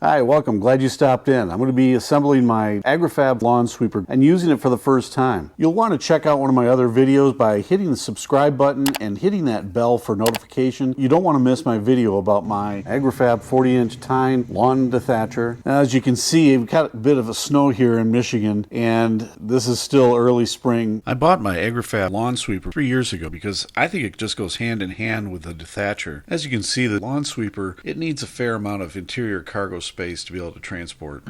Hi, welcome. Glad you stopped in. I'm going to be assembling my Agri Fab lawn sweeper and using it for the first time. You'll want to check out one of my other videos by hitting the subscribe button and hitting that bell for notification. You don't want to miss my video about my Agri Fab 40-inch tine lawn dethatcher. Now, as you can see, we've got a bit of a snow here in Michigan, and this is still early spring. I bought my Agri Fab lawn sweeper 3 years ago because I think it just goes hand in hand with the dethatcher. As you can see, the lawn sweeper, it needs a fair amount of interior cargo space to be able to transport.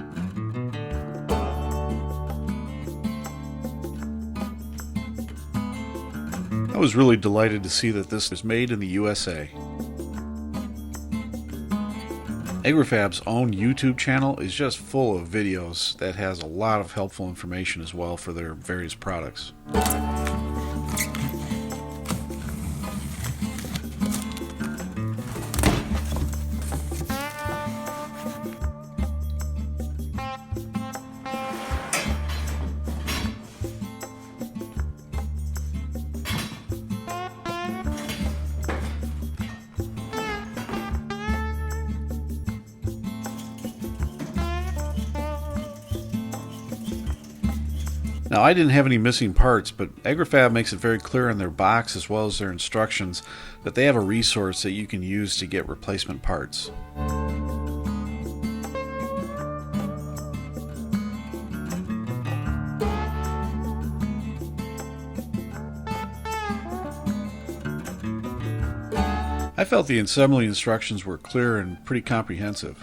I was really delighted to see that this is made in the USA. Agri Fab's own YouTube channel is just full of videos that has a lot of helpful information as well for their various products. Now, I didn't have any missing parts, but Agri Fab makes it very clear in their box as well as their instructions that they have a resource that you can use to get replacement parts. I felt the assembly instructions were clear and pretty comprehensive.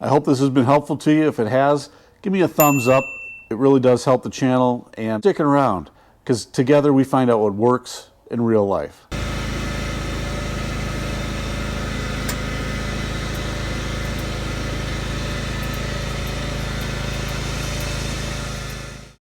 I hope this has been helpful to you. If it has, give me a thumbs up. It really does help the channel, and sticking around, because together we find out what works in real life.